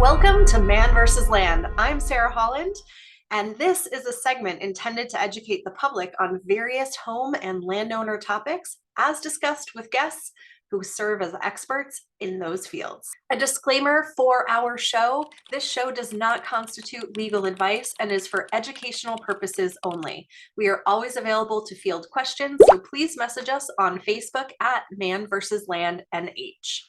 Welcome to Man vs. Land. I'm Sara Holland, and this is a segment intended to educate the public on various home and landowner topics, as discussed with guests who serve as experts in those fields. A disclaimer for our show: this show does not constitute legal advice and is for educational purposes only. We are always available to field questions, so please message us on Facebook at Man vs. Land NH.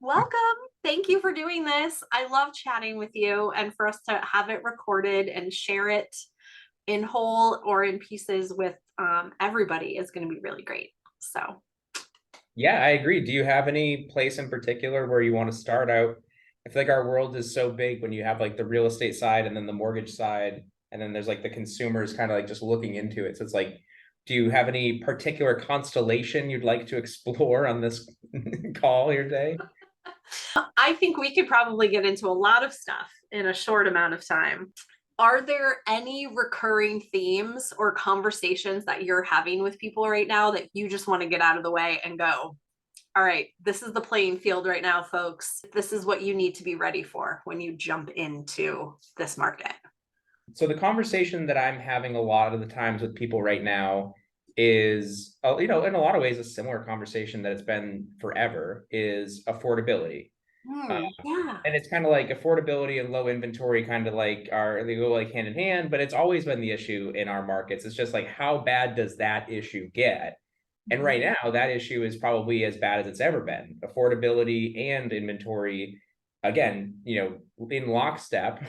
Welcome. Thank you for doing this. I love chatting with you, and for us to have it recorded and share it in whole or in pieces with everybody is going to be really great. So, yeah, I agree. Do you have any place in particular where you want to start out? I feel like our world is so big when you have like the real estate side and then the mortgage side, and then there's like the consumers kind of like just looking into it. So it's like, do you have any particular constellation you'd like to explore on this call here today? I think we could probably get into a lot of stuff in a short amount of time. Are there any recurring themes or conversations that you're having with people right now that you just want to get out of the way and go, all right, this is the playing field right now, folks. This is what you need to be ready for when you jump into this market? So the conversation that I'm having a lot of the times with people right now is, in a lot of ways, a similar conversation that it's been forever, is affordability. Yeah. And it's kind of like affordability and low inventory kind of like they go like hand in hand, but it's always been the issue in our markets. It's just like, how bad does that issue get? And right now, that issue is probably as bad as it's ever been. Affordability and inventory, again, in lockstep.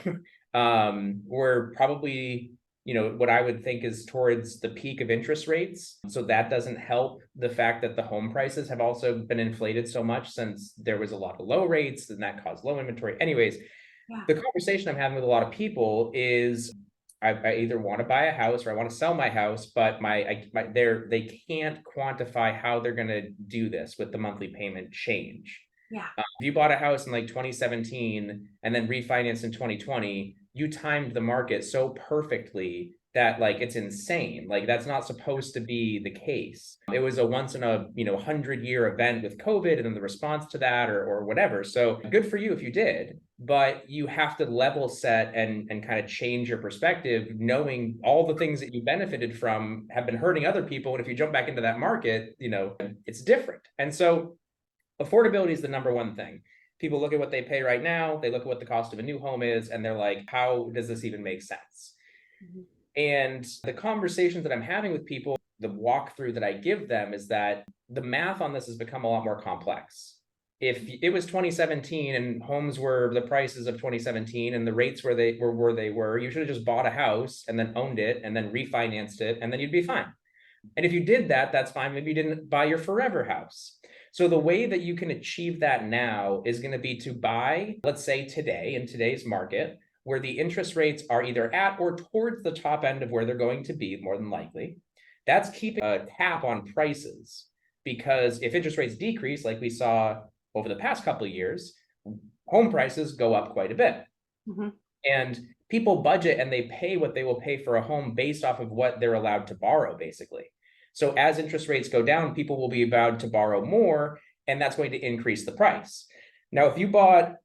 We're probably, what I would think is towards the peak of interest rates. So that doesn't help the fact that the home prices have also been inflated so much since there was a lot of low rates, and that caused low inventory. Anyways, the conversation I'm having with a lot of people is, I either want to buy a house or I want to sell my house, but they can't quantify how they're going to do this with the monthly payment change. Yeah. If you bought a house in like 2017 and then refinanced in 2020, you timed the market so perfectly that like it's insane. Like that's not supposed to be the case. It was a once in a 100-year event with COVID and then the response to that or whatever. So good for you if you did, but you have to level set and kind of change your perspective, knowing all the things that you benefited from have been hurting other people. And if you jump back into that market, it's different. And so affordability is the number one thing. People look at what they pay right now, they look at what the cost of a new home is, and they're like, how does this even make sense? Mm-hmm. And the conversations that I'm having with people, the walkthrough that I give them is that the math on this has become a lot more complex. If it was 2017 and homes were the prices of 2017 and the rates where they were, you should have just bought a house and then owned it and then refinanced it, and then you'd be fine. And if you did that, that's fine. Maybe you didn't buy your forever house. So the way that you can achieve that now is going to be to buy, let's say today, in today's market, where the interest rates are either at or towards the top end of where they're going to be, more than likely. That's keeping a cap on prices, because if interest rates decrease, like we saw over the past couple of years, home prices go up quite a bit. Mm-hmm. And people budget and they pay what they will pay for a home based off of what they're allowed to borrow, basically. So as interest rates go down, people will be allowed to borrow more, and that's going to increase the price. Now, if you bought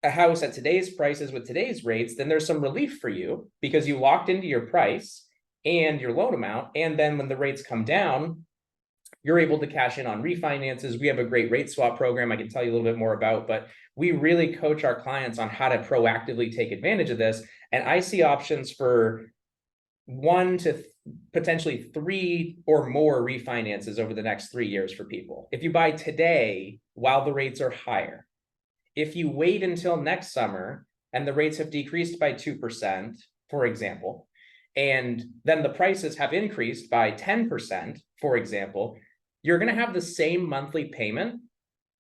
a house at today's prices with today's rates, then there's some relief for you because you locked into your price and your loan amount. And then when the rates come down, you're able to cash in on refinances. We have a great rate swap program I can tell you a little bit more about, but we really coach our clients on how to proactively take advantage of this. And I see options for 1 to potentially 3 or more refinances over the next 3 years for people. If you buy today while the rates are higher, if you wait until next summer and the rates have decreased by 2%, for example, and then the prices have increased by 10%, for example, you're going to have the same monthly payment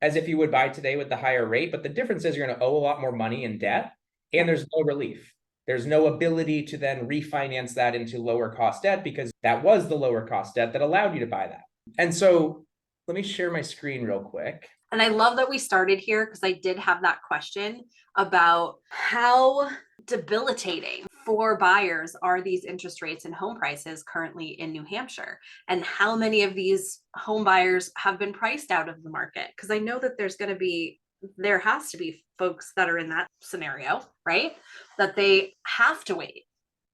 as if you would buy today with the higher rate. But the difference is you're going to owe a lot more money in debt, and there's no relief. There's no ability to then refinance that into lower cost debt, because that was the lower cost debt that allowed you to buy that. And so let me share my screen real quick. And I love that we started here, because I did have that question about how debilitating for buyers are these interest rates and home prices currently in New Hampshire? And how many of these home buyers have been priced out of the market? Because I know that there has to be folks that are in that scenario, right? That they have to wait.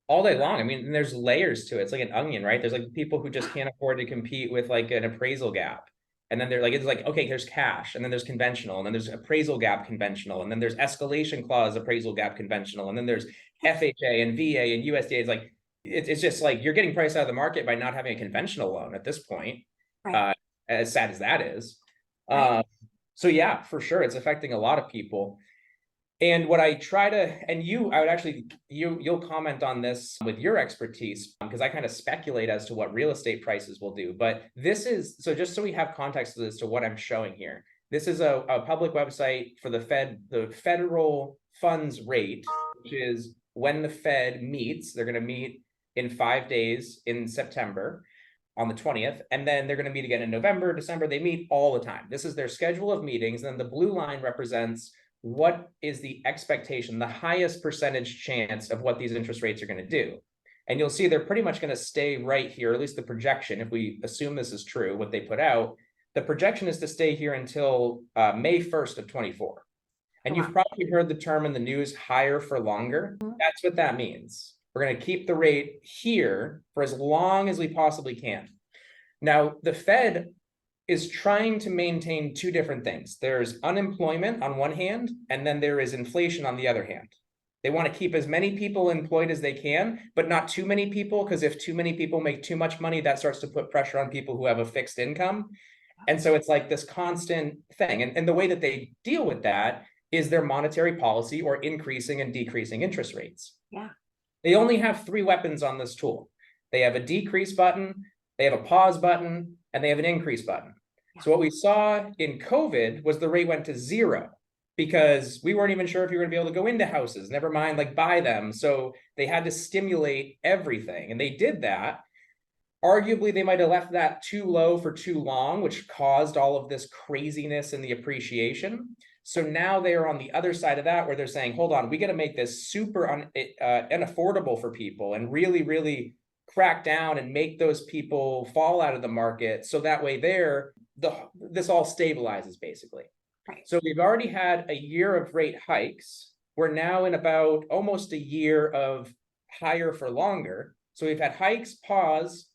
All day long. I mean, there's layers to it. It's like an onion, right? There's like people who just can't afford to compete with like an appraisal gap. And then they're like, it's like, okay, there's cash, and then there's conventional, and then there's appraisal gap conventional, and then there's escalation clause appraisal gap conventional, and then there's FHA and VA and USDA. It's like, it's just like you're getting priced out of the market by not having a conventional loan at this point. Right. As sad as that is. Right. So yeah, for sure, it's affecting a lot of people. And what I try to, and I would actually, you'll comment on this with your expertise, because I kind of speculate as to what real estate prices will do. But this is, so just so we have context as to what I'm showing here, this is a public website for the federal funds rate, which is when the Fed meets. They're going to meet in 5 days in September on the 20th, and then they're going to meet again in November, December. They meet all the time. This is their schedule of meetings. And then the blue line represents what is the expectation, the highest percentage chance of what these interest rates are going to do. And you'll see they're pretty much going to stay right here, or at least the projection, if we assume this is true, what they put out, the projection is to stay here until May 1st of 24. And you've probably heard the term in the news, higher for longer. That's what that means. We're going to keep the rate here for as long as we possibly can. Now, the Fed is trying to maintain two different things. There's unemployment on one hand, and then there is inflation on the other hand. They want to keep as many people employed as they can, but not too many people, because if too many people make too much money, that starts to put pressure on people who have a fixed income. And so it's like this constant thing. And the way that they deal with that is their monetary policy, or increasing and decreasing interest rates. Yeah. They only have 3 weapons on this tool. They have a decrease button, they have a pause button, and they have an increase button. Yeah. So what we saw in COVID was the rate went to 0, because we weren't even sure if you were going to be able to go into houses, never mind like buy them. So they had to stimulate everything, and they did that. Arguably, they might have left that too low for too long, which caused all of this craziness in the appreciation. So now they are on the other side of that, where they're saying, hold on, we got to make this super unaffordable for people, and really, really crack down and make those people fall out of the market. So that way this all stabilizes, basically. Right. So we've already had a year of rate hikes. We're now in about almost a year of higher for longer. So we've had hikes, pause,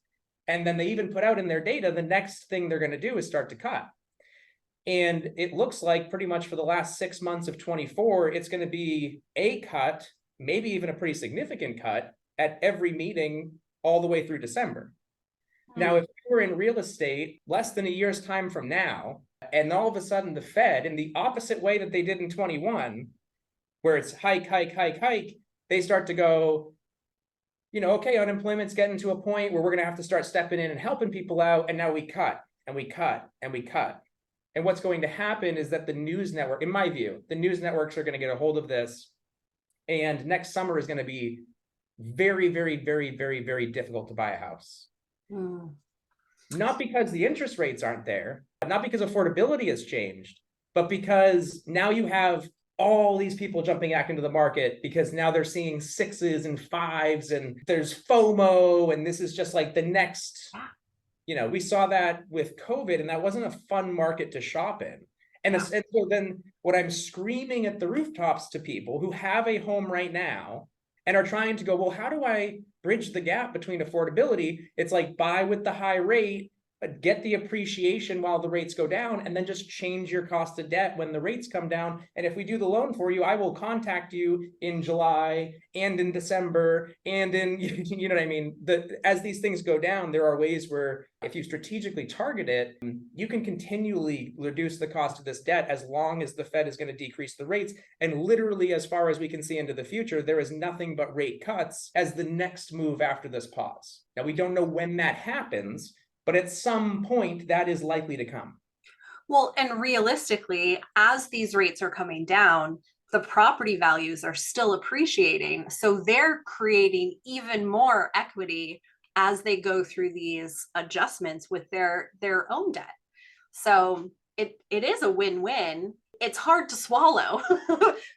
and then they even put out in their data, the next thing they're going to do is start to cut. And it looks like pretty much for the last 6 months of 24, it's going to be a cut, maybe even a pretty significant cut at every meeting all the way through December. Now, if we were in real estate less than a year's time from now, and all of a sudden the Fed, in the opposite way that they did in 21, where it's hike, hike, hike, hike, they start to go, okay, unemployment's getting to a point where we're going to have to start stepping in and helping people out. And now we cut and we cut and we cut. And what's going to happen is that the news network, in my view, the news networks are going to get a hold of this. And next summer is going to be very, very, very, very, very difficult to buy a house. Not because the interest rates aren't there, not because affordability has changed, but because now you have all these people jumping back into the market, because now they're seeing 6s and 5s, and there's FOMO, and this is just like the next, we saw that with COVID, and that wasn't a fun market to shop in. And so then what I'm screaming at the rooftops to people who have a home right now and are trying to go, well, how do I bridge the gap between affordability? It's like, buy with the high rate, but get the appreciation while the rates go down, and then just change your cost of debt when the rates come down. And if we do the loan for you, I will contact you in July and in December and in, you know what I mean? As these things go down, there are ways where if you strategically target it, you can continually reduce the cost of this debt as long as the Fed is going to decrease the rates. And literally, as far as we can see into the future, there is nothing but rate cuts as the next move after this pause. Now, we don't know when that happens, but at some point that is likely to come. Well, and realistically, as these rates are coming down, the property values are still appreciating. So they're creating even more equity as they go through these adjustments with their own debt. So it is a win-win. It's hard to swallow,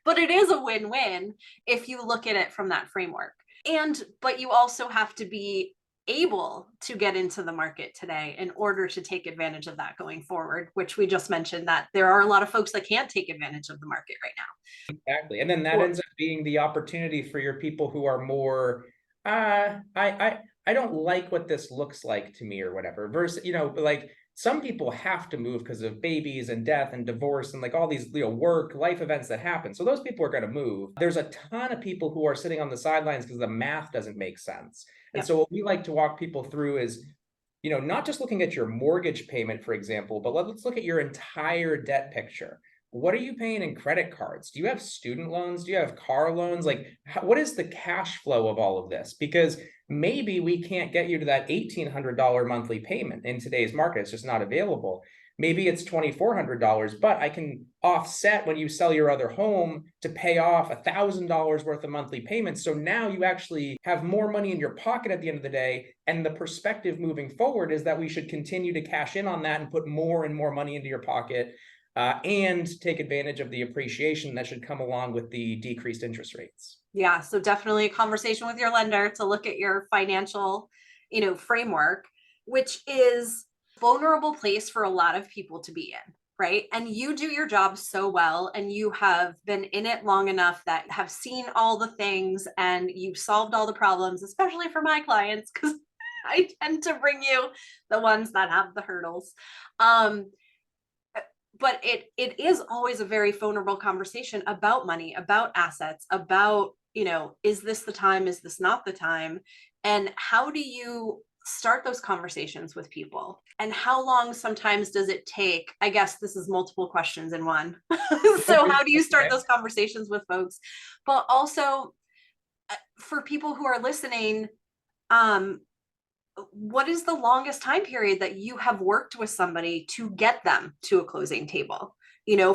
but it is a win-win if you look at it from that framework. But you also have to be able to get into the market today in order to take advantage of that going forward, which we just mentioned that there are a lot of folks that can't take advantage of the market right now. Exactly. And then that ends up being the opportunity for your people who are more, I don't like what this looks like to me or whatever. Versus, like some people have to move because of babies and death and divorce and like all these, work, life events that happen. So those people are going to move. There's a ton of people who are sitting on the sidelines because the math doesn't make sense. And Yep. so what we like to walk people through is, not just looking at your mortgage payment, for example, but let's look at your entire debt picture. What are you paying in credit cards? Do you have student loans? Do you have car loans? Like, what is the cash flow of all of this? Because maybe we can't get you to that $1,800 monthly payment in today's market. It's just not available. Maybe it's $2,400, but I can offset when you sell your other home to pay off $1,000 worth of monthly payments. So now you actually have more money in your pocket at the end of the day. And the perspective moving forward is that we should continue to cash in on that and put more and more money into your pocket. And take advantage of the appreciation that should come along with the decreased interest rates. Yeah, so definitely a conversation with your lender to look at your financial, framework, which is a vulnerable place for a lot of people to be in, right? And you do your job so well, and you have been in it long enough that have seen all the things and you've solved all the problems, especially for my clients, because I tend to bring you the ones that have the hurdles. But it is always a very vulnerable conversation about money, about assets, about, is this the time? Is this not the time? And how do you start those conversations with people? And how long sometimes does it take? I guess this is multiple questions in one. So how do you start those conversations with folks? But also for people who are listening, what is the longest time period that you have worked with somebody to get them to a closing table,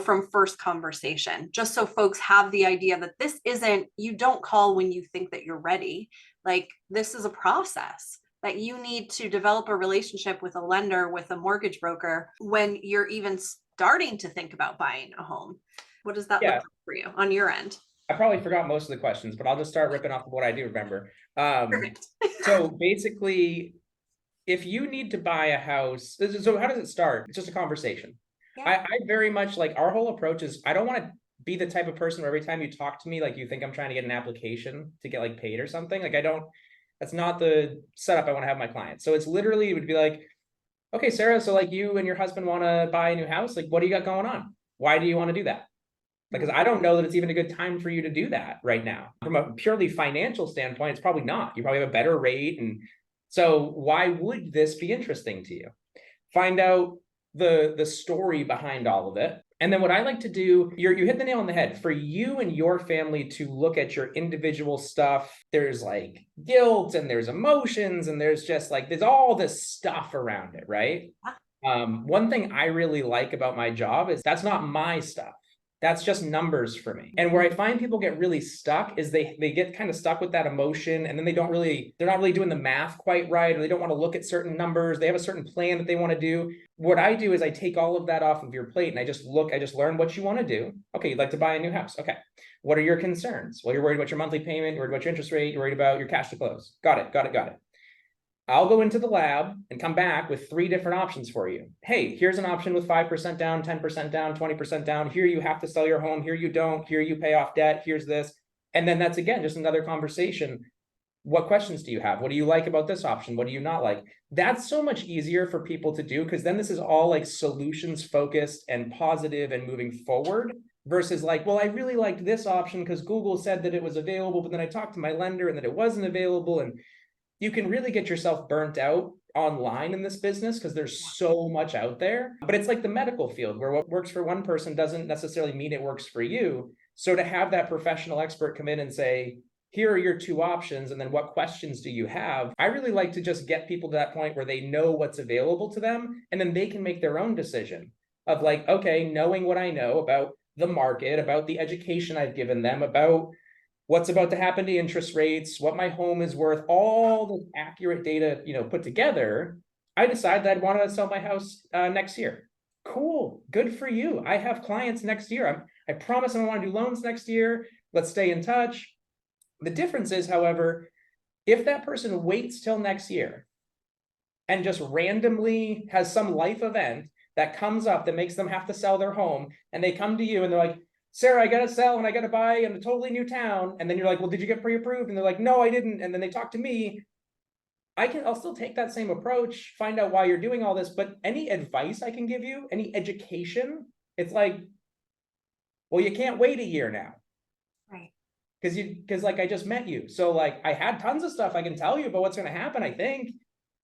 from first conversation, just so folks have the idea that this isn't, you don't call when you think that you're ready. Like, this is a process that you need to develop a relationship with a lender, with a mortgage broker, when you're even starting to think about buying a home. What does that look like for you on your end? I probably forgot most of the questions, but I'll just start ripping off of what I do remember. Perfect. So basically, if you need to buy a house, so how does it start? It's just a conversation. Yeah. I very much like, our whole approach is, I don't want to be the type of person where every time you talk to me, like you think I'm trying to get an application to get like paid or something. Like that's not the setup I want to have my clients. So it's literally, it would be like, okay, Sarah, so like you and your husband want to buy a new house. Like, what do you got going on? Why do you want to do that? Because I don't know that it's even a good time for you to do that right now. From a purely financial standpoint, it's probably not. You probably have a better rate. And so why would this be interesting to you? Find out the story behind all of it. And then what I like to do, you hit the nail on the head. For you and your family to look at your individual stuff, there's like guilt and there's emotions and there's just like, there's all this stuff around it, right? One thing I really like about my job is that's not my stuff. That's just numbers for me. And where I find people get really stuck is they get kind of stuck with that emotion, and then they're not really doing the math quite right, or they don't want to look at certain numbers. They have a certain plan that they want to do. What I do is I take all of that off of your plate and I just learn what you want to do. Okay, you'd like to buy a new house. Okay. What are your concerns? Well, you're worried about your monthly payment, you're worried about your interest rate, you're worried about your cash to close. Got it. I'll go into the lab and come back with 3 different options for you. Hey, here's an option with 5% down, 10% down, 20% down. Here you have to sell your home. Here you don't. Here you pay off debt. Here's this. And then that's, again, just another conversation. What questions do you have? What do you like about this option? What do you not like? That's so much easier for people to do, because then this is all like solutions focused and positive and moving forward, versus like, well, I really liked this option because Google said that it was available, but then I talked to my lender and that it wasn't available. And you can really get yourself burnt out online in this business because there's so much out there. But it's like the medical field, where what works for one person doesn't necessarily mean it works for you. So to have that professional expert come in and say, here are your 2 options, and then what questions do you have? I really like to just get people to that point where they know what's available to them, and then they can make their own decision of like, okay, knowing what I know about the market, about the education I've given them, about what's about to happen to interest rates, what my home is worth, all the accurate data, put together, I decide that I'd want to sell my house next year. Cool, good for you. I have clients next year. I promise I want to do loans next year. Let's stay in touch. The difference is, however, If that person waits till next year and just randomly has some life event that comes up that makes them have to sell their home, and they come to you and they're like, Sarah, I gotta sell and I gotta buy in a totally new town. And then you're like, well, did you get pre-approved? And they're like, no, I didn't. And then they talk to me. I'll still take that same approach, find out why you're doing all this, but any advice I can give you, any education, it's like, well, you can't wait a year now. Right. Because like I just met you. So like I had tons of stuff I can tell you about what's going to happen, I think,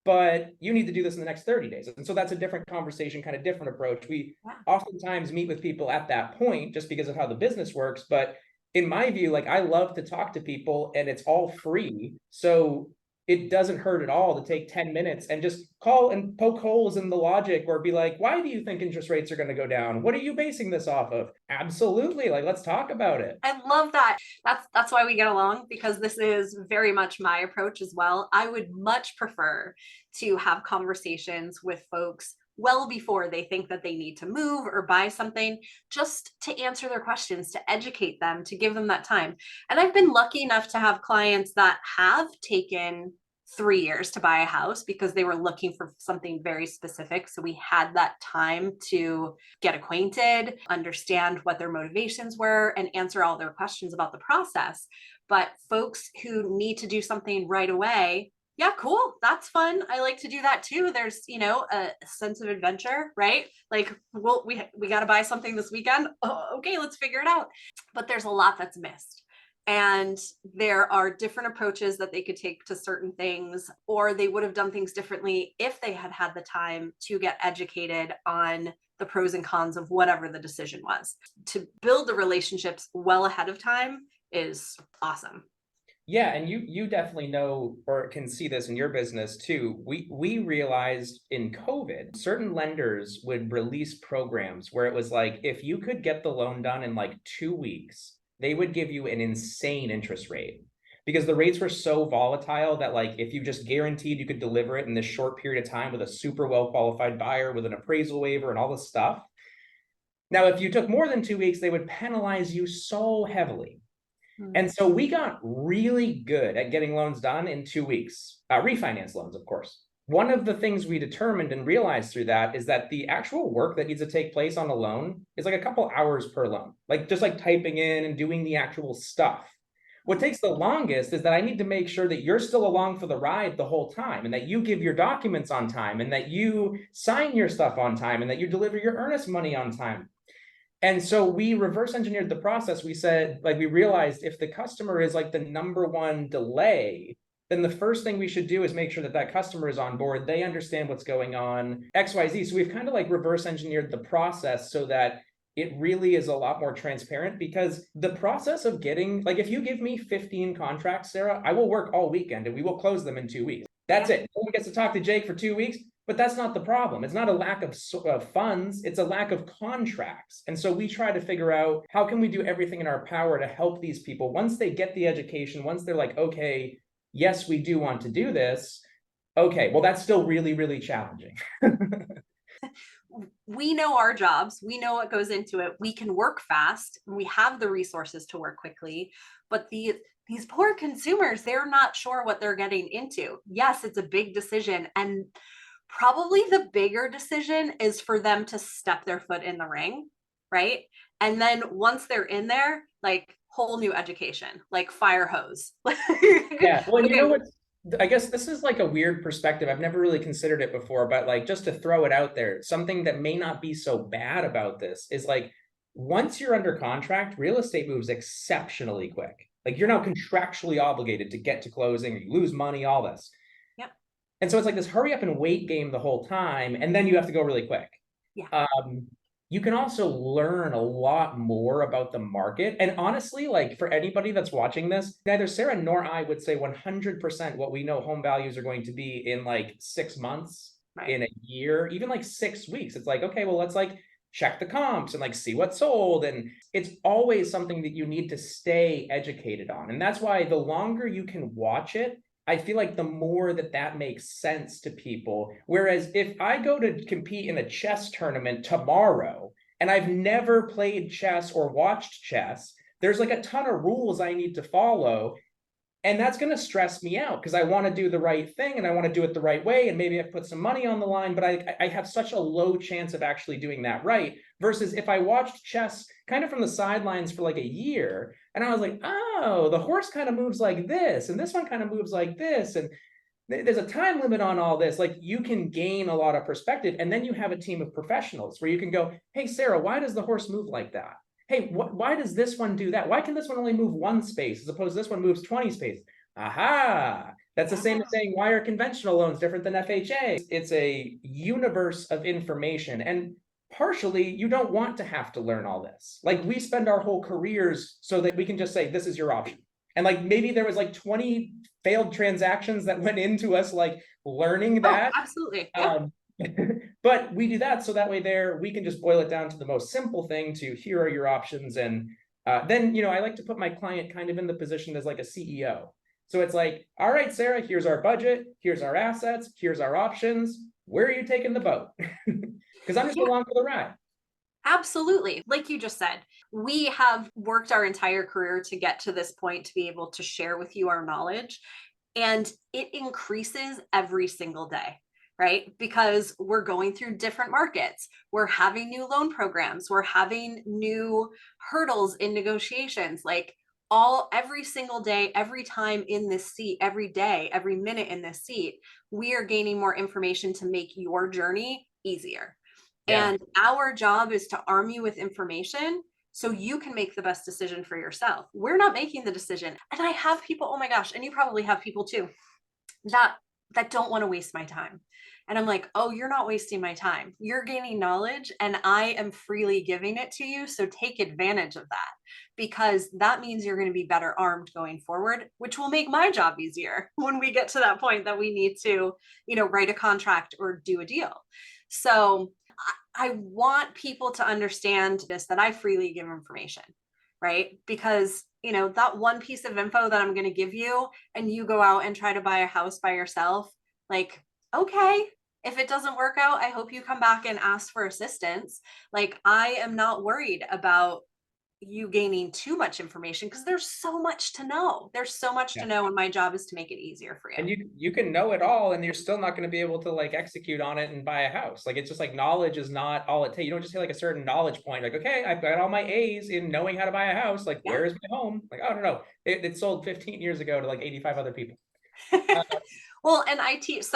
but you need to do this in the next 30 days. And so that's a different conversation, kind of different approach. We oftentimes meet with people at that point just because of how the business works. But in my view, like I love to talk to people and it's all free. So it doesn't hurt at all to take 10 minutes and just call and poke holes in the logic, or be like, why do you think interest rates are going to go down? What are you basing this off of? Absolutely. Like, let's talk about it. I love that. That's why we get along, because this is very much my approach as well. I would much prefer to have conversations with folks well before they think that they need to move or buy something, just to answer their questions, to educate them, to give them that time. And I've been lucky enough to have clients that have taken 3 years to buy a house because they were looking for something very specific. So we had that time to get acquainted, understand what their motivations were, and answer all their questions about the process. But folks who need to do something right away, yeah, cool, that's fun. I like to do that too. There's, a sense of adventure, right? Like, well, we got to buy something this weekend. Oh, okay, let's figure it out. But there's a lot that's missed. And there are different approaches that they could take to certain things, or they would have done things differently if they had had the time to get educated on the pros and cons of whatever the decision was. To build the relationships well ahead of time is awesome. Yeah, and you definitely know or can see this in your business too. We realized in COVID, certain lenders would release programs where it was like, if you could get the loan done in like 2 weeks, they would give you an insane interest rate, because the rates were so volatile that like if you just guaranteed you could deliver it in this short period of time with a super well qualified buyer with an appraisal waiver and all this stuff. Now, if you took more than 2 weeks, they would penalize you so heavily. And so we got really good at getting loans done in 2 weeks, refinance loans, of course. One of the things we determined and realized through that is that the actual work that needs to take place on a loan is like a couple hours per loan, like just like typing in and doing the actual stuff. What takes the longest is that I need to make sure that you're still along for the ride the whole time, and that you give your documents on time, and that you sign your stuff on time, and that you deliver your earnest money on time. And so we reverse engineered the process. We said, like, we realized if the customer is like the number one delay, then the first thing we should do is make sure that that customer is on board. They understand what's going on, XYZ. So we've kind of like reverse engineered the process so that it really is a lot more transparent, because the process of getting, like, if you give me 15 contracts, Sarah, I will work all weekend and we will close them in 2 weeks. That's it. No one gets to talk to Jake for 2 weeks. But that's not the problem. It's not a lack of funds. It's a lack of contracts. And so we try to figure out, how can we do everything in our power to help these people once they get the education, once they're like, okay, yes, we do want to do this. Okay, well, that's still really, really challenging. We know our jobs. We know what goes into it. We can work fast. And we have the resources to work quickly. But these poor consumers, they're not sure what they're getting into. Yes, it's a big decision. And probably the bigger decision is for them to step their foot in the ring, right? And then once they're in there, like, whole new education, like fire hose. Yeah, well, Okay. you know what? I guess this is like a weird perspective. I've never really considered it before, but like, just to throw it out there, something that may not be so bad about this is like, once you're under contract, real estate moves exceptionally quick. Like, you're now contractually obligated to get to closing, or you lose money, all this. And so it's like this hurry up and wait game the whole time, and then you have to go really quick. Yeah. You can also learn a lot more about the market. And honestly, like, for anybody that's watching this, neither Sarah nor I would say 100% what we know home values are going to be in like 6 months, right, in a year, even like 6 weeks. It's like, okay, well, let's like check the comps and like see what's sold. And it's always something that you need to stay educated on. And that's why the longer you can watch it, I feel like the more that makes sense to people. Whereas if I go to compete in a chess tournament tomorrow and I've never played chess or watched chess, there's like a ton of rules I need to follow. And that's going to stress me out because I want to do the right thing and I want to do it the right way. And maybe I've put some money on the line, but I have such a low chance of actually doing that right. Versus if I watched chess kind of from the sidelines for like a year and I was like, oh, the horse kind of moves like this and this one kind of moves like this. And there's a time limit on all this. Like you can gain a lot of perspective. And then you have a team of professionals where you can go, hey, Sarah, why does the horse move like that? Hey, why does this one do that? Why can this one only move one space as opposed to this one moves 20 spaces? Aha! That's the same as saying, why are conventional loans different than FHA? It's a universe of information. And partially, you don't want to have to learn all this. Like we spend our whole careers so that we can just say, this is your option. And like maybe there was like 20 failed transactions that went into us like learning that. Oh, absolutely. Yeah. But we do that so that way there we can just boil it down to the most simple thing to here are your options. And then, I like to put my client kind of in the position as like a CEO. So it's like, all right, Sarah, here's our budget, here's our assets, here's our options. Where are you taking the boat? Because I'm just along for the ride. Absolutely. Like you just said, we have worked our entire career to get to this point to be able to share with you our knowledge. And it increases every single day, right? Because we're going through different markets. We're having new loan programs. We're having new hurdles in negotiations. Like every single day, every time in this seat, every day, every minute in this seat, we are gaining more information to make your journey easier. Yeah. And our job is to arm you with information so you can make the best decision for yourself. We're not making the decision. And I have people, oh my gosh, and you probably have people too, that don't want to waste my time. And I'm like, oh, you're not wasting my time. You're gaining knowledge and I am freely giving it to you. So take advantage of that because that means you're going to be better armed going forward, which will make my job easier when we get to that point that we need to, write a contract or do a deal. So I want people to understand this, that I freely give information, right? Because, that one piece of info that I'm going to give you and you go out and try to buy a house by yourself, like, okay, if it doesn't work out, I hope you come back and ask for assistance. Like, I am not worried about you gaining too much information because there's so much to know. There's so much to know, and my job is to make it easier for you. And you can know it all, and you're still not going to be able to like execute on it and buy a house. Like it's just like knowledge is not all it takes. You don't just hit like a certain knowledge point. Like, okay, I've got all my A's in knowing how to buy a house. Like, where is my home? Like, oh no, it sold 15 years ago to like 85 other people. Well, and I teach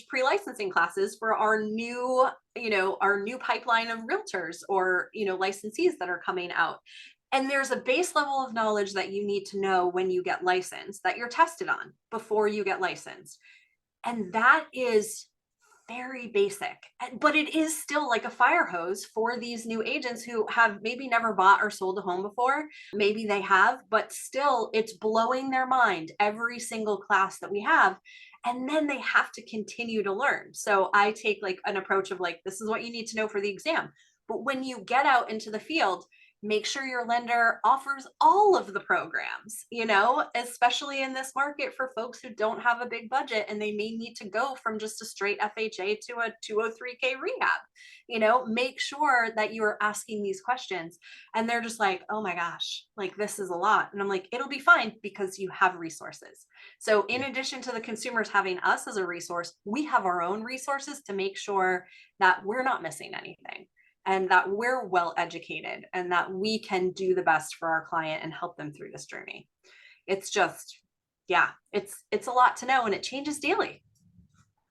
pre-licensing classes for our new pipeline of realtors or, licensees that are coming out. And there's a base level of knowledge that you need to know when you get licensed, that you're tested on before you get licensed. And that is very basic, but it is still like a fire hose for these new agents who have maybe never bought or sold a home before. Maybe they have, but still it's blowing their mind every single class that we have. And then they have to continue to learn. So I take like an approach of like, this is what you need to know for the exam. But when you get out into the field, make sure your lender offers all of the programs, especially in this market for folks who don't have a big budget and they may need to go from just a straight FHA to a 203K rehab. Make sure that you are asking these questions. And they're just like, oh my gosh, like this is a lot. And I'm like, it'll be fine because you have resources. So in addition to the consumers having us as a resource, we have our own resources to make sure that we're not missing anything, and that we're well educated and that we can do the best for our client and help them through this journey. It's just, it's a lot to know, and it changes daily.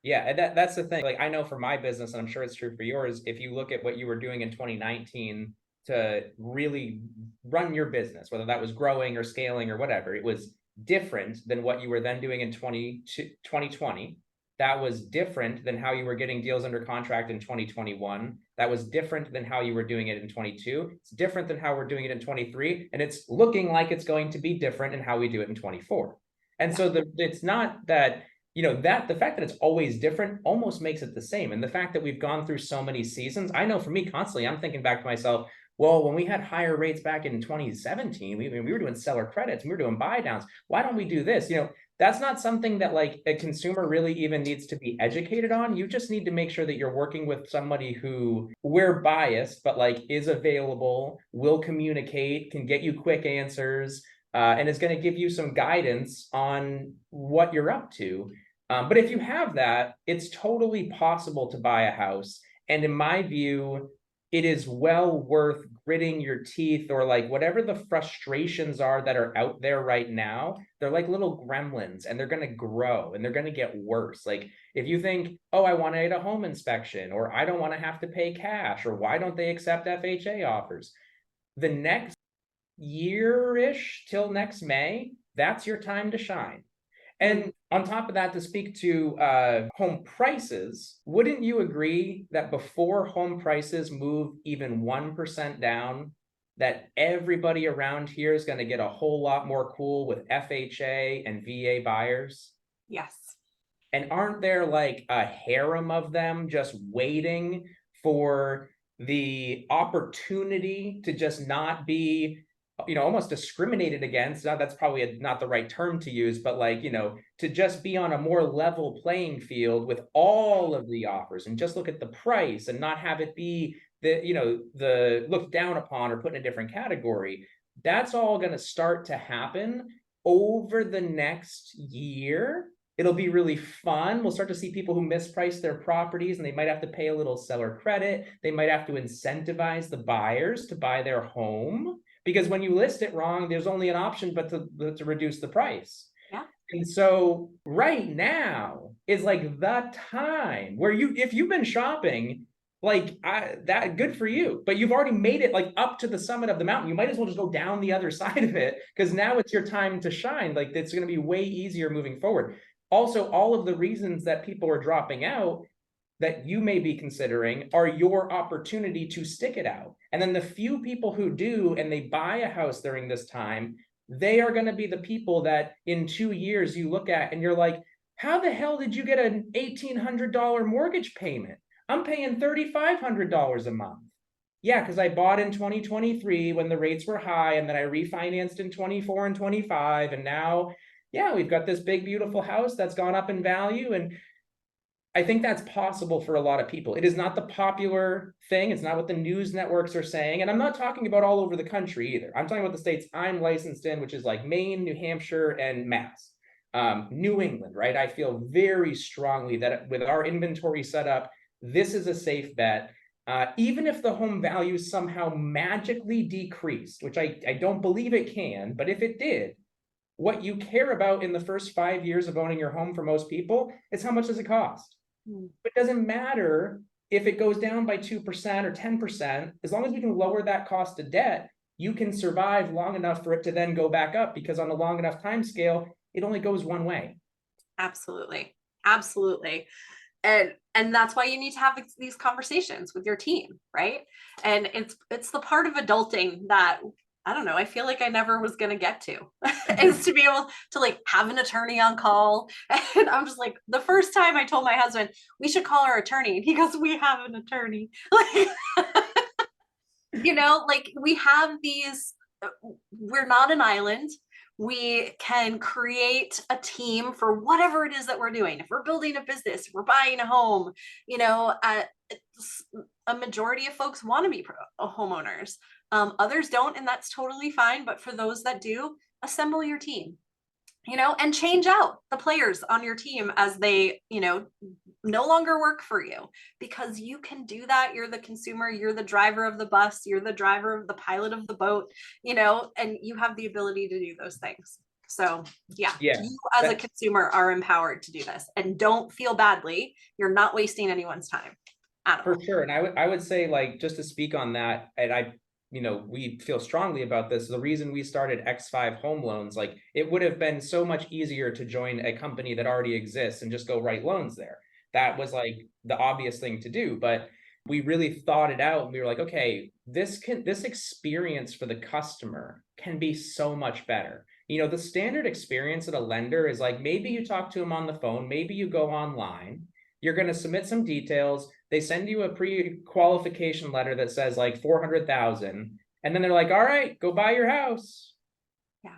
Yeah, and that's the thing. Like I know for my business, and I'm sure it's true for yours, if you look at what you were doing in 2019 to really run your business, whether that was growing or scaling or whatever, it was different than what you were then doing in 2020. That was different than how you were getting deals under contract in 2021. That was different than how you were doing it in 22. It's different than how we're doing it in 23. And it's looking like it's going to be different in how we do it in 24. And so it's not that, that the fact that it's always different almost makes it the same. And the fact that we've gone through so many seasons, I know for me constantly, I'm thinking back to myself, well, when we had higher rates back in 2017, we were doing seller credits, we were doing buy downs. Why don't we do this? That's not something that like a consumer really even needs to be educated on. You just need to make sure that you're working with somebody who, we're biased, but like is available, will communicate, can get you quick answers, and it's going to give you some guidance on what you're up to. But if you have that, it's totally possible to buy a house. And in my view, it is well worth gritting your teeth, or like whatever the frustrations are that are out there right now, they're like little gremlins and they're going to grow and they're going to get worse. Like if you think, oh, I want to get a home inspection, or I don't want to have to pay cash, or why don't they accept FHA offers? The next year-ish till next May, that's your time to shine. And on top of that, to speak to home prices, wouldn't you agree that before home prices move even 1% down, that everybody around here is going to get a whole lot more cool with FHA and VA buyers? Yes. And aren't there like a harem of them just waiting for the opportunity to just not be, almost discriminated against? Now, that's probably not the right term to use, but like, to just be on a more level playing field with all of the offers and just look at the price and not have it be the looked down upon or put in a different category. That's all going to start to happen over the next year. It'll be really fun. We'll start to see people who misprice their properties, and they might have to pay a little seller credit. They might have to incentivize the buyers to buy their home, because when you list it wrong, there's only an option but to reduce the price. Yeah. And so right now is like the time where if you've been shopping, like that, good for you, but you've already made it like up to the summit of the mountain. You might as well just go down the other side of it, because now it's your time to shine. Like it's going to be way easier moving forward. Also, all of the reasons that people are dropping out that you may be considering are your opportunity to stick it out. And then the few people who do, and they buy a house during this time, they are going to be the people that in 2 years you look at and you're like, how the hell did you get an $1,800 mortgage payment? I'm paying $3,500 a month. Yeah, because I bought in 2023 when the rates were high, and then I refinanced in 24 and 25, and now, yeah, we've got this big, beautiful house that's gone up in value. And I think that's possible for a lot of people. It is not the popular thing. It's not what the news networks are saying. And I'm not talking about all over the country either. I'm talking about the states I'm licensed in, which is like Maine, New Hampshire, and Mass. New England, right? I feel very strongly that with our inventory set up, this is a safe bet. Even if the home values somehow magically decreased, which I don't believe it can, but if it did, what you care about in the first 5 years of owning your home for most people is how much does it cost. It doesn't matter if it goes down by 2% or 10%, as long as we can lower that cost of debt, you can survive long enough for it to then go back up, because on a long enough time scale, it only goes one way. Absolutely. Absolutely. And that's why you need to have these conversations with your team, right? And it's the part of adulting that, I don't know, I feel like I never was going to get to, is to be able to like have an attorney on call. And I'm just like, the first time I told my husband, we should call our attorney, and he goes, we have an attorney. Like, like we have these, we're not an island. We can create a team for whatever it is that we're doing. If we're building a business, if we're buying a home, a majority of folks want to be homeowners. Others don't, and that's totally fine. But for those that do, assemble your team, and change out the players on your team as they, no longer work for you, because you can do that. You're the consumer, you're the driver of the bus, you're the driver of the pilot of the boat, and you have the ability to do those things. So yeah, you as a consumer are empowered to do this, and don't feel badly. You're not wasting anyone's time at all. For sure. And I would say, like, just to speak on that, and we feel strongly about this. The reason we started X5 Home Loans, like it would have been so much easier to join a company that already exists and just go write loans there. That was like the obvious thing to do, but we really thought it out, and we were like, okay, this experience for the customer can be so much better. The standard experience at a lender is like, maybe you talk to them on the phone, maybe you go online, you're going to submit some details. They send you a pre-qualification letter that says like 400,000. And then they're like, all right, go buy your house. Yeah.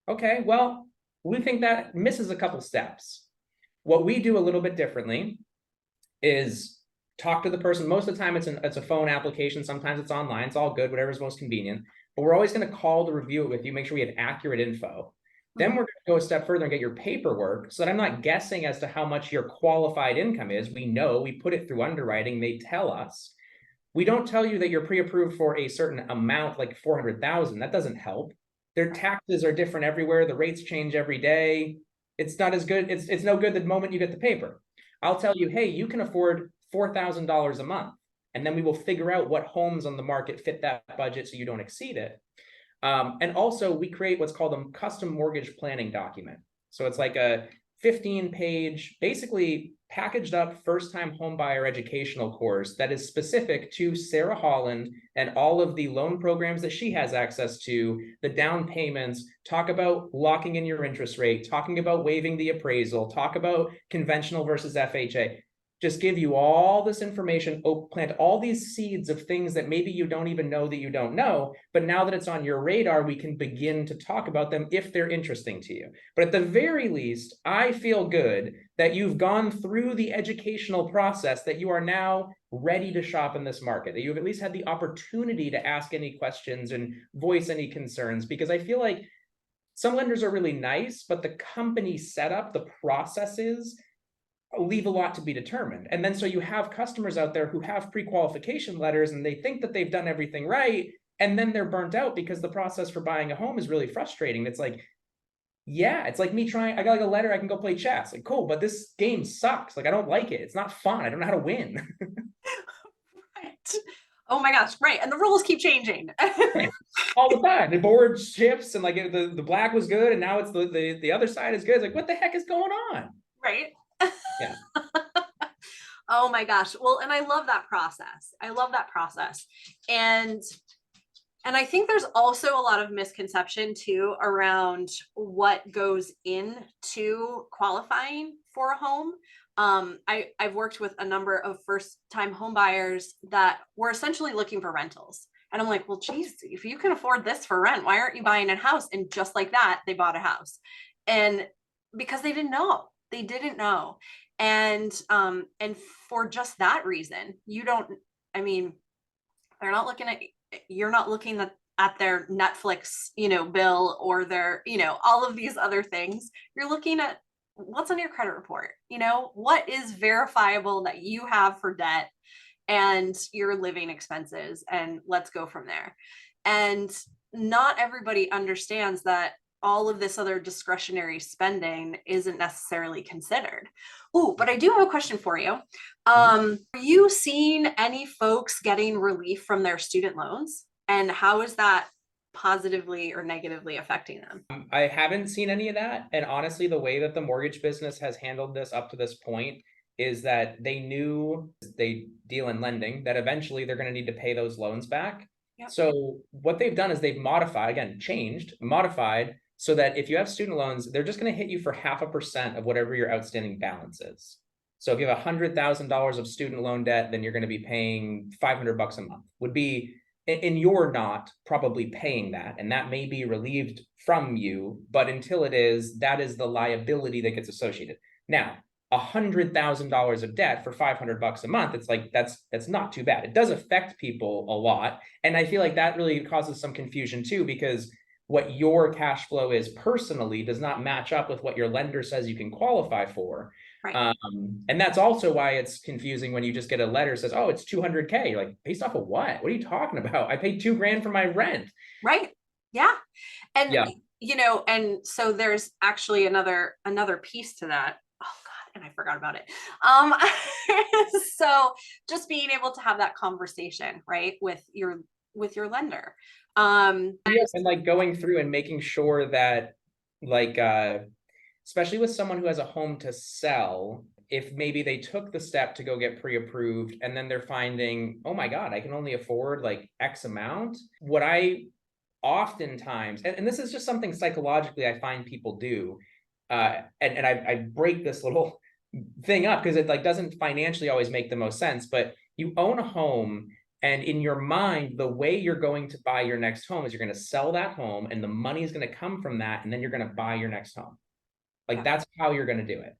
Okay. Well, we think that misses a couple steps. What we do a little bit differently is talk to the person. Most of the time it's a phone application. Sometimes it's online. It's all good, whatever's most convenient. but we're always going to call to review it with you, make sure we have accurate info. Then we're going to go a step further and get your paperwork so that I'm not guessing as to how much your qualified income is. We know, we put it through underwriting, they tell us. We don't tell you that you're pre-approved for a certain amount, like 400,000. That doesn't help. Their taxes are different everywhere. The rates change every day. It's not as good. It's no good the moment you get the paper. I'll tell you, hey, you can afford $4,000 a month. And then we will figure out what homes on the market fit that budget so you don't exceed it. And also we create what's called a custom mortgage planning document. So it's like a 15-page, basically packaged up first-time homebuyer educational course that is specific to Sara Holland and all of the loan programs that she has access to, the down payments, talk about locking in your interest rate, talking about waiving the appraisal, talk about conventional versus FHA. Just give you all this information, plant all these seeds of things that maybe you don't even know that you don't know, but now that it's on your radar, we can begin to talk about them if they're interesting to you. But at the very least, I feel good that you've gone through the educational process, that you are now ready to shop in this market, that you've at least had the opportunity to ask any questions and voice any concerns, because I feel like some lenders are really nice, but the company setup, the processes, leave a lot to be determined. And then so you have customers out there who have pre-qualification letters and they think that they've done everything right, and then they're burnt out because the process for buying a home is really frustrating. It's like, yeah, it's like me trying, I got like a letter, I can go play chess. Like, cool, but this game sucks. Like, I don't like it. It's not fun. I don't know how to win. Right. Oh my gosh, right. And the rules keep changing. All the time. The board shifts and like the black was good and now it's the other side is good. It's like, what the heck is going on? Right. Yeah. Oh my gosh. Well, and I love that process. I love that process. And I think there's also a lot of misconception too around what goes into qualifying for a home. I've worked with a number of first-time home buyers that were essentially looking for rentals. And I'm like, well, geez, if you can afford this for rent, why aren't you buying a house? And just like that, they bought a house. And because they didn't know. They didn't know. And for just that reason, I mean, they're not looking at, you're not looking at their Netflix, bill or their, all of these other things. You're looking at what's on your credit report, what is verifiable that you have for debt and your living expenses, and let's go from there. And not everybody understands that all of this other discretionary spending isn't necessarily considered. Oh, but I do have a question for you. Are you seeing any folks getting relief from their student loans? And how is that positively or negatively affecting them? I haven't seen any of that. And honestly, the way that the mortgage business has handled this up to this point is that they knew, they deal in lending, that eventually they're going to need to pay those loans back. Yep. So what they've done is they've modified, again, modified, so that if you have student loans, they're just going to hit you for 0.5% of whatever your outstanding balance is. So if you have $100,000 of student loan debt, then you're going to be paying $500 a month. Would be, and you're not probably paying that, and that may be relieved from you, but until it is, that is the liability that gets associated. Now, $100,000 of debt for $500 a month, it's like, that's not too bad. It does affect people a lot. And I feel like that really causes some confusion too, because what your cash flow is personally does not match up with what your lender says you can qualify for. Right. And that's also why it's confusing when you just get a letter that says, oh, it's 200K. You're like, based off of what? What are you talking about? I paid $2,000 for my rent. Right. Yeah. And, and so there's actually another piece to that. Oh God. And I forgot about it. So just being able to have that conversation, right, with your lender. Yes, and like going through and making sure that, like, especially with someone who has a home to sell, if maybe they took the step to go get pre-approved and then they're finding, oh my God, I can only afford like X amount. What I oftentimes, and this is just something psychologically I find people do, and I break this little thing up because it like doesn't financially always make the most sense, but you own a home. And in your mind, the way you're going to buy your next home is you're going to sell that home and the money is going to come from that. And then you're going to buy your next home. Like that's how you're going to do it.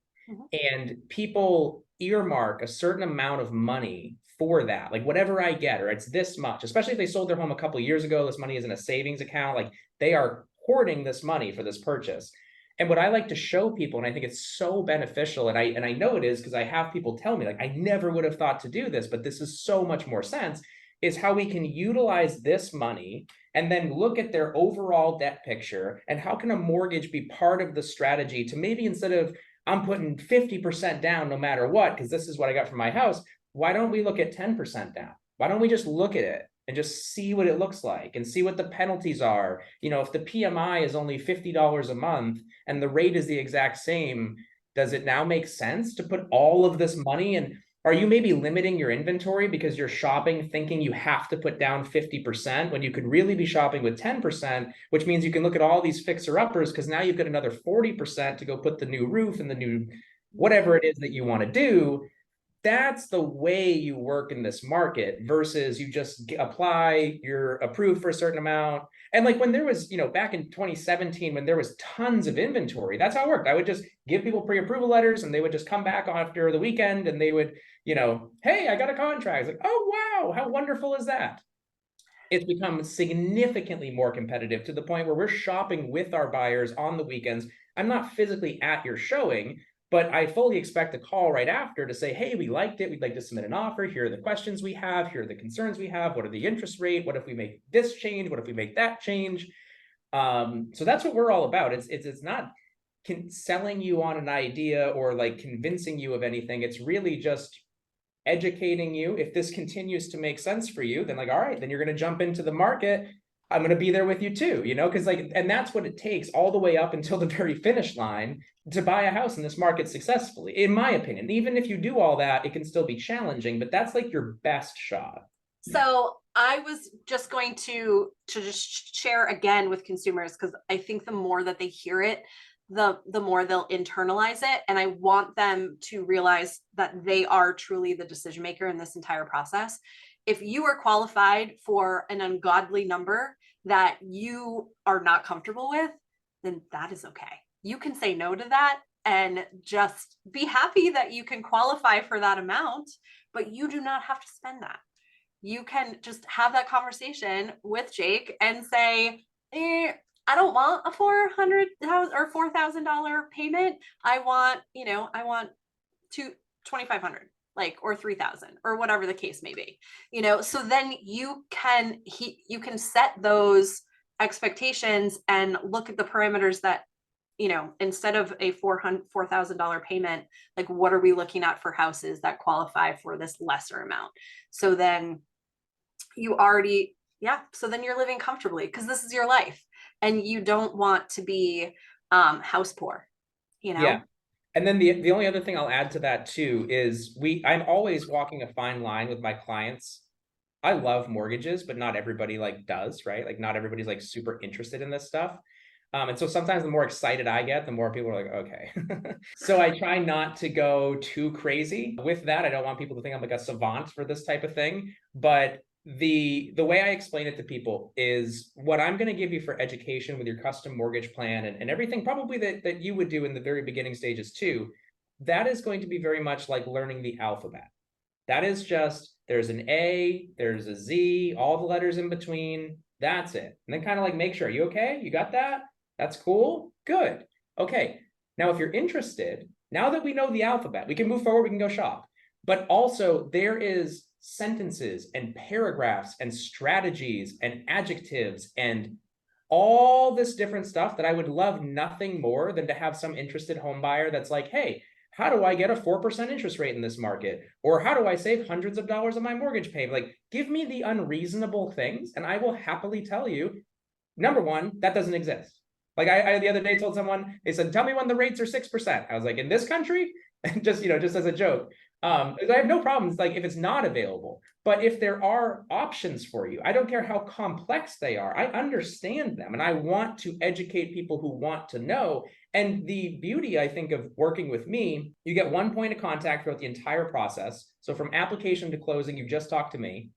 And people earmark a certain amount of money for that, like whatever I get, or it's this much, especially if they sold their home a couple of years ago, this money is in a savings account, like they are hoarding this money for this purchase. And what I like to show people, and I think it's so beneficial, and I know it is because I have people tell me, like, I never would have thought to do this, but this is so much more sense, is how we can utilize this money and then look at their overall debt picture, and how can a mortgage be part of the strategy to maybe, instead of I'm putting 50% down no matter what, because this is what I got from my house, why don't we look at 10% down? Why don't we just look at it and just see what it looks like and see what the penalties are? You know, if the PMI is only $50 a month and the rate is the exact same, does it now make sense to put all of this money? And are you maybe limiting your inventory because you're shopping thinking you have to put down 50% when you could really be shopping with 10%, which means you can look at all these fixer-uppers because now you've got another 40% to go put the new roof and the new whatever it is that you want to do. That's the way you work in this market versus you just apply, you're approved for a certain amount. And like when there was, you know, back in 2017, when there was tons of inventory, that's how it worked. I would just give people pre-approval letters and they would just come back after the weekend and they would, you know, hey, I got a contract. It's like, oh, wow, how wonderful is that? It's become significantly more competitive to the point where we're shopping with our buyers on the weekends. I'm not physically at your showing, but I fully expect a call right after to say, hey, we liked it. We'd like to submit an offer. Here are the questions we have. Here are the concerns we have. What are the interest rate? What if we make this change? What if we make that change? So that's what we're all about. It's not selling you on an idea or like convincing you of anything. It's really just educating you. If this continues to make sense for you, then like, all right, then you're going to jump into the market. I'm going to be there with you too, you know, because like, and that's what it takes all the way up until the very finish line to buy a house in this market successfully, in my opinion. Even if you do all that, it can still be challenging, but that's like your best shot. So I was just going to just share again with consumers, because I think the more that they hear it, the more they'll internalize it. And I want them to realize that they are truly the decision maker in this entire process. If you are qualified for an ungodly number that you are not comfortable with, then that is okay. You can say no to that and just be happy that you can qualify for that amount, but you do not have to spend that. You can just have that conversation with Jake and say, I don't want a $400,000 or $4,000 payment. I want, you know, I want $2,500, like, or 3,000 or whatever the case may be, you know. So then you can set those expectations and look at the parameters that, you know, instead of a $4,000 payment, like what are we looking at for houses that qualify for this lesser amount? So then you already, so then you're living comfortably because this is your life and you don't want to be house poor, you know? Yeah. And then the only other thing I'll add to that too is I'm always walking a fine line with my clients. I love mortgages, but not everybody like does, right? Like not everybody's like super interested in this stuff. And so sometimes the more excited I get, the more people are like, okay. So I try not to go too crazy with that. I don't want people to think I'm like a savant for this type of thing. But the way I explain it to people is what I'm going to give you for education with your custom mortgage plan and everything probably that you would do in the very beginning stages too. That is going to be very much like learning the alphabet. That is just, there's an A, there's a Z, all the letters in between. That's it. And then kind of like make sure, you okay? You got that? That's cool. Good. Okay. Now, if you're interested, now that we know the alphabet, we can move forward, we can go shop. But also there is sentences and paragraphs and strategies and adjectives and all this different stuff that I would love nothing more than to have some interested home buyer that's like, hey, how do I get a 4% interest rate in this market? Or how do I save hundreds of dollars on my mortgage payment? Like, give me the unreasonable things and I will happily tell you, number one, that doesn't exist. Like I the other day told someone, they said, tell me when the rates are 6%. I was like, in this country? just, you know, just as a joke. I have no problems like if it's not available, but if there are options for you, I don't care how complex they are. I understand them and I want to educate people who want to know. And the beauty, I think, of working with me, you get one point of contact throughout the entire process. So from application to closing, you just talk to me.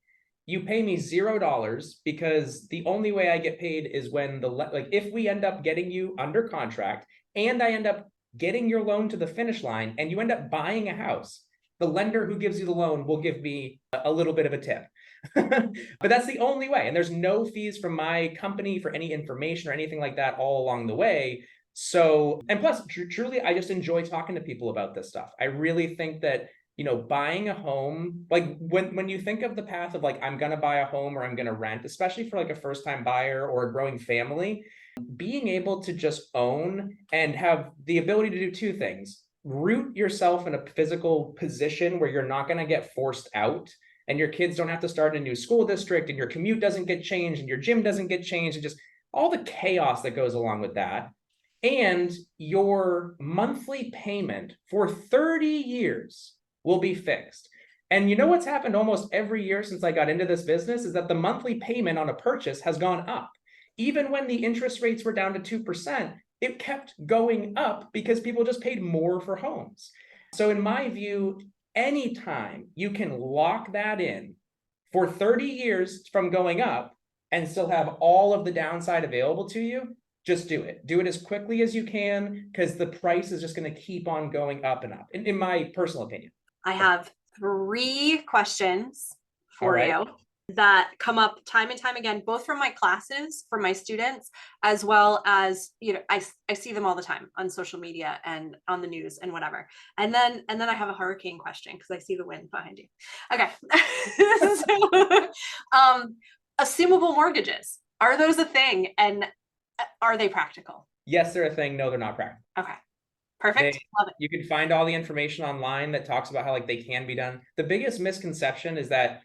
You pay me $0 because the only way I get paid is when like if we end up getting you under contract and I end up getting your loan to the finish line and you end up buying a house, the lender who gives you the loan will give me a little bit of a tip. But that's the only way. And there's no fees from my company for any information or anything like that all along the way. So, and plus, truly, I just enjoy talking to people about this stuff. I really think that, buying a home, like when you think of the path of like, I'm going to buy a home or I'm going to rent, especially for like a first time buyer or a growing family, being able to just own and have the ability to do two things: root yourself in a physical position where you're not going to get forced out, and your kids don't have to start in a new school district, and your commute doesn't get changed, and your gym doesn't get changed, and just all the chaos that goes along with that. And your monthly payment for 30 years will be fixed. And you know what's happened almost every year since I got into this business is that the monthly payment on a purchase has gone up. Even when the interest rates were down to 2%, it kept going up because people just paid more for homes. So in my view, anytime you can lock that in for 30 years from going up and still have all of the downside available to you, just do it. Do it as quickly as you can, because the price is just going to keep on going up and up, in my personal opinion. I have 3 questions for you that come up time and time again, both from my classes, from my students, as well as, I see them all the time on social media and on the news and whatever. And then I have a hurricane question because I see the wind behind you. Okay. So, assumable mortgages, are those a thing? And are they practical? Yes, they're a thing. No, they're not practical. Okay. Perfect. Love it. You can find all the information online that talks about how like they can be done. The biggest misconception is that,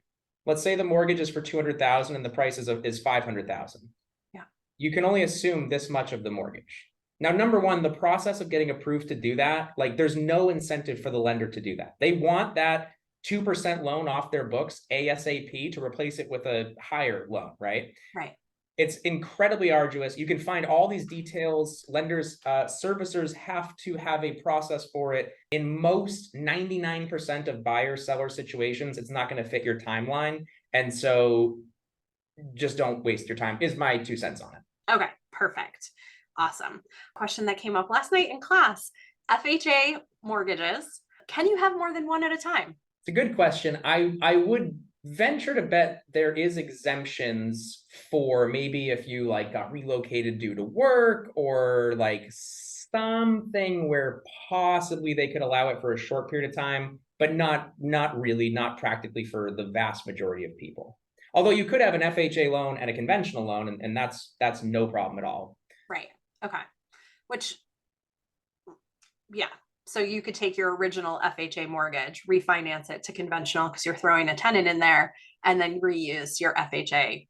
let's say the mortgage is for 200,000 and the price is 500,000. Yeah. You can only assume this much of the mortgage. Now, number one, the process of getting approved to do that, like there's no incentive for the lender to do that. They want that 2% loan off their books ASAP to replace it with a higher loan, right? Right. It's incredibly arduous. You can find all these details. Lenders, servicers have to have a process for it. In most 99% of buyer-seller situations, it's not going to fit your timeline. And so just don't waste your time, is my 2 cents on it. Okay, perfect. Awesome. Question that came up last night in class: FHA mortgages, can you have more than one at a time? It's a good question. I would venture to bet there is exemptions for maybe if you like got relocated due to work, or like something where possibly they could allow it for a short period of time, but not practically for the vast majority of people. Although you could have an FHA loan and a conventional loan, and that's no problem at all. Right. Okay. Which, yeah. So you could take your original FHA mortgage, refinance it to conventional because you're throwing a tenant in there, and then reuse your FHA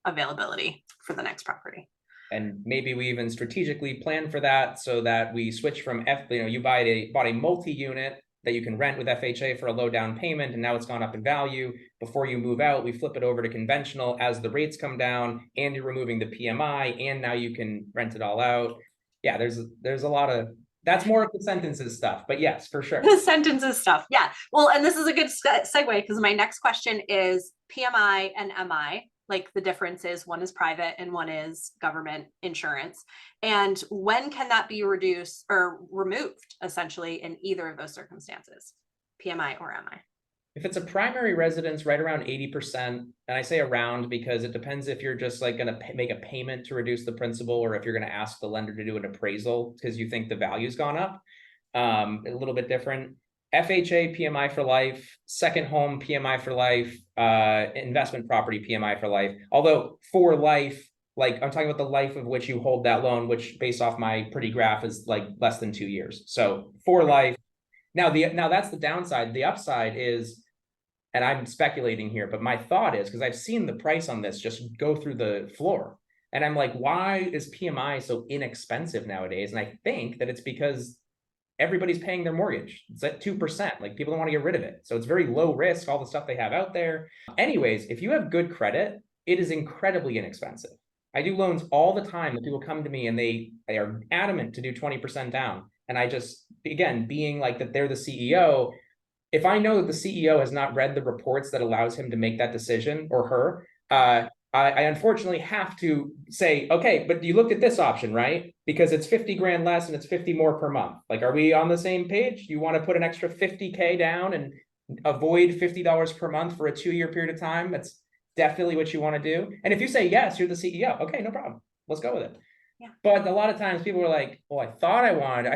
availability for the next property. And maybe we even strategically plan for that so that we switch from you bought a multi-unit that you can rent with FHA for a low down payment, and now it's gone up in value. Before you move out, we flip it over to conventional as the rates come down, and you're removing the PMI, and now you can rent it all out. Yeah, there's a lot of, that's more of the sentences stuff, but yes, for sure. The sentences stuff. Yeah. Well, and this is a good segue because my next question is PMI and MI. Like the difference is one is private and one is government insurance. And when can that be reduced or removed essentially in either of those circumstances, PMI or MI? If it's a primary residence, right around 80%, and I say around because it depends if you're just like going to make a payment to reduce the principal, or if you're going to ask the lender to do an appraisal because you think the value's gone up. A little bit different. FHA, PMI for life. Second home, PMI for life. Investment property, PMI for life. Although for life, like I'm talking about the life of which you hold that loan, which based off my pretty graph is like less than 2 years. So for life. Now that's the downside. The upside is, and I'm speculating here, but my thought is, because I've seen the price on this just go through the floor, and I'm like, why is PMI so inexpensive nowadays? And I think that it's because everybody's paying their mortgage. It's at 2%. Like people don't want to get rid of it. So it's very low risk, all the stuff they have out there. Anyways, if you have good credit, it is incredibly inexpensive. I do loans all the time that people come to me and they are adamant to do 20% down. And I just, again, being like that they're the CEO, if I know that the CEO has not read the reports that allows him to make that decision, or her, I unfortunately have to say, okay, but you looked at this option, right? Because it's 50 grand less and it's 50 more per month. Like, are we on the same page? You want to put an extra 50K down and avoid $50 per month for a 2-year period of time, that's definitely what you want to do. And if you say yes, you're the CEO, okay, no problem, let's go with it. Yeah. But a lot of times people are like, well, I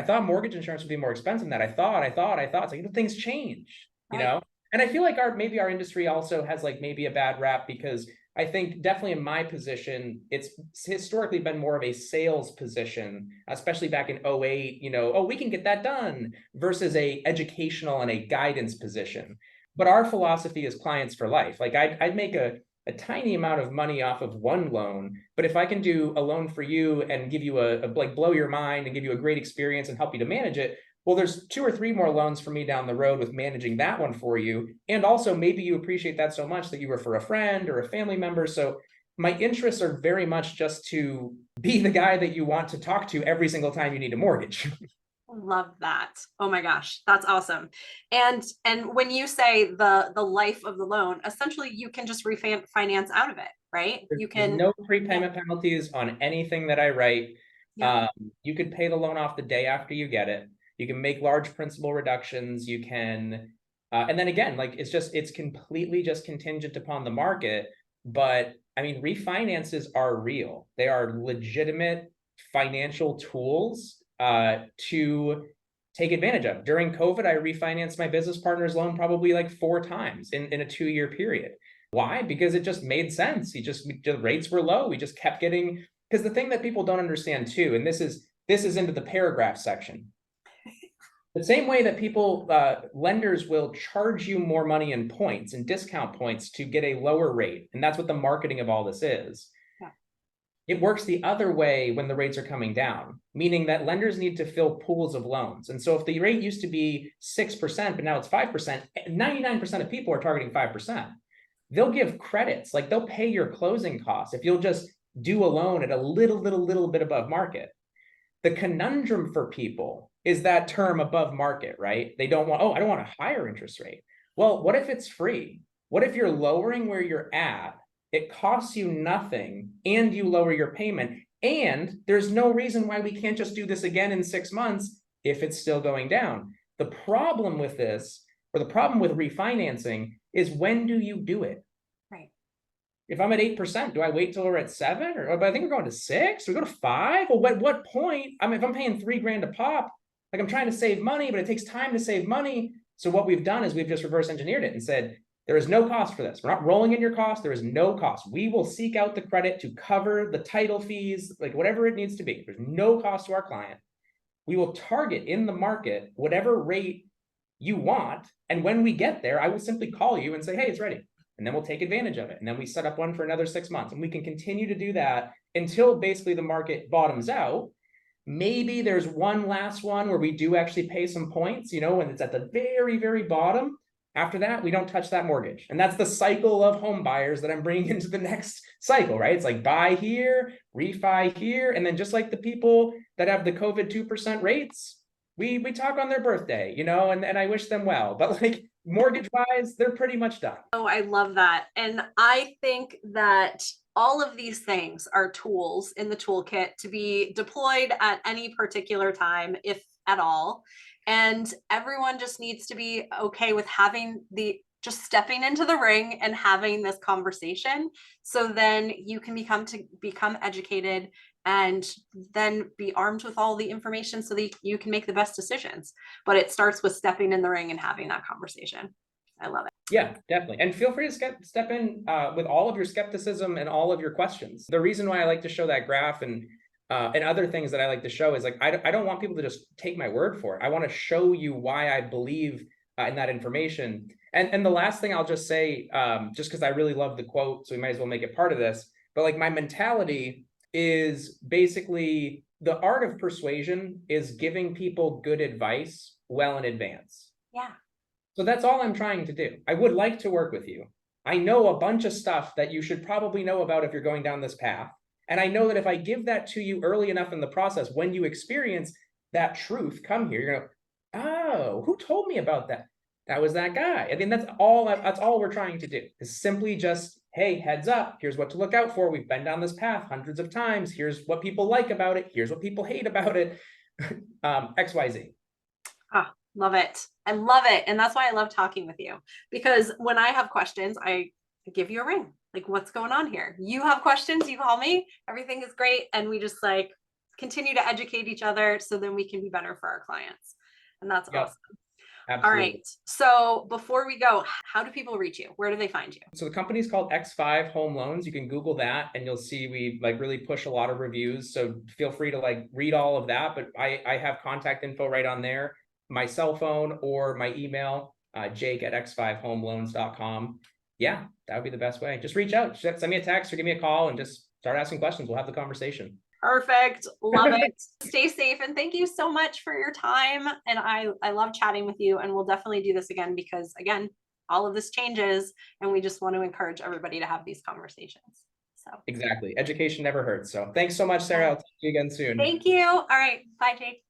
thought mortgage insurance would be more expensive than that. I thought. It's like, things change, you know? And I feel like maybe our industry also has like maybe a bad rap, because I think definitely in my position, it's historically been more of a sales position, especially back in 08, we can get that done, versus a educational and a guidance position. But our philosophy is clients for life. Like I'd make a tiny amount of money off of one loan, but if I can do a loan for you and give you like blow your mind and give you a great experience and help you to manage it, well, there's 2 or 3 more loans for me down the road with managing that one for you. And also maybe you appreciate that so much that you refer a friend or a family member. So my interests are very much just to be the guy that you want to talk to every single time you need a mortgage. Love that. Oh my gosh, that's awesome. And when you say the life of the loan, essentially you can just refinance out of it, right? You There's can. no prepayment penalties on anything that I write. Yeah. You could pay the loan off the day after you get it. You can make large principal reductions. You can, and then again, like it's completely just contingent upon the market. But I mean, refinances are real. They are legitimate financial tools to take advantage of. During COVID, I refinanced my business partner's loan probably like 4 times in a 2-year period. Why? Because it just made sense. The rates were low. We just kept getting, because the thing that people don't understand too, and this is into the paragraph section. The same way that lenders will charge you more money in points and discount points to get a lower rate. And that's what the marketing of all this is. Yeah. It works the other way when the rates are coming down, meaning that lenders need to fill pools of loans. And so if the rate used to be 6%, but now it's 5%, 99% of people are targeting 5%. They'll give credits, like they'll pay your closing costs if you'll just do a loan at a little bit above market. The conundrum for people is that term above market, right? They don't want, I don't want a higher interest rate. Well, what if it's free? What if you're lowering where you're at? It costs you nothing and you lower your payment. And there's no reason why we can't just do this again in 6 months if it's still going down. The problem with this, or the problem with refinancing, is when do you do it? Right. If I'm at 8%, do I wait till we're at 7? Or I think we're going to 6? Or we go to 5? Well, at what point? I mean, if I'm paying $3,000 a pop, like I'm trying to save money, but it takes time to save money. So what we've done is we've just reverse engineered it and said, there is no cost for this. We're not rolling in your cost. There is no cost. We will seek out the credit to cover the title fees, like whatever it needs to be. There's no cost to our client. We will target in the market whatever rate you want. And when we get there, I will simply call you and say, hey, it's ready. And then we'll take advantage of it. And then we set up one for another 6 months. And we can continue to do that until basically the market bottoms out. Maybe there's one last one where we do actually pay some points, when it's at the very, very bottom. After that, we don't touch that mortgage. And that's the cycle of home buyers that I'm bringing into the next cycle, right? It's like buy here, refi here. And then just like the people that have the COVID 2% rates, we talk on their birthday, and I wish them well. But like mortgage wise, they're pretty much done. Oh, I love that. And I think that all of these things are tools in the toolkit to be deployed at any particular time, if at all. And everyone just needs to be okay with just stepping into the ring and having this conversation. So then you can become educated and then be armed with all the information so that you can make the best decisions. But it starts with stepping in the ring and having that conversation. I love it. Yeah, definitely. And feel free to step in with all of your skepticism and all of your questions. The reason why I like to show that graph and other ththings that I like to show is like, I don't want people to just take my word for it. I want to show you why I believe in that information. And the last thing I'll just say, just because I really love the quote, so we might as well make it part of this, but like my mentality is basically the art of persuasion is giving people good advice well in advance. Yeah. So that's all I'm trying to do. I would like to work with you. I know a bunch of stuff that you should probably know about if you're going down this path. And I know that if I give that to you early enough in the process, when you experience that truth come here, you're gonna, oh, who told me about that? That was that guy. I mean, that's all we're trying to do is simply just, hey, heads up, here's what to look out for. We've been down this path hundreds of times. Here's what people like about it. Here's what people hate about it. XYZ. Love it. I love it. And that's why I love talking with you, because when I have questions, I give you a ring. Like, what's going on here? You have questions, you call me, everything is great. And we just like continue to educate each other so then we can be better for our clients. And that's Yep, awesome. All absolutely. right. So before we go, how do people reach you? Where do they find you? So the company's called X5 Home Loans. You can Google that and you'll see we like really push a lot of reviews. So feel free to like read all of that. But I have contact info right on there, my cell phone or my email, jake@x5homeloans.com. Yeah, that would be the best way. Just reach out, send me a text or give me a call and just start asking questions. We'll have the conversation. Perfect. Love it. Stay safe. And thank you so much for your time. And I love chatting with you. And we'll definitely do this again because, again, all of this changes. And we just want to encourage everybody to have these conversations. So Exactly. Education never hurts. So thanks so much, Sarah. I'll talk to you again soon. thank you. All right. Bye, Jake.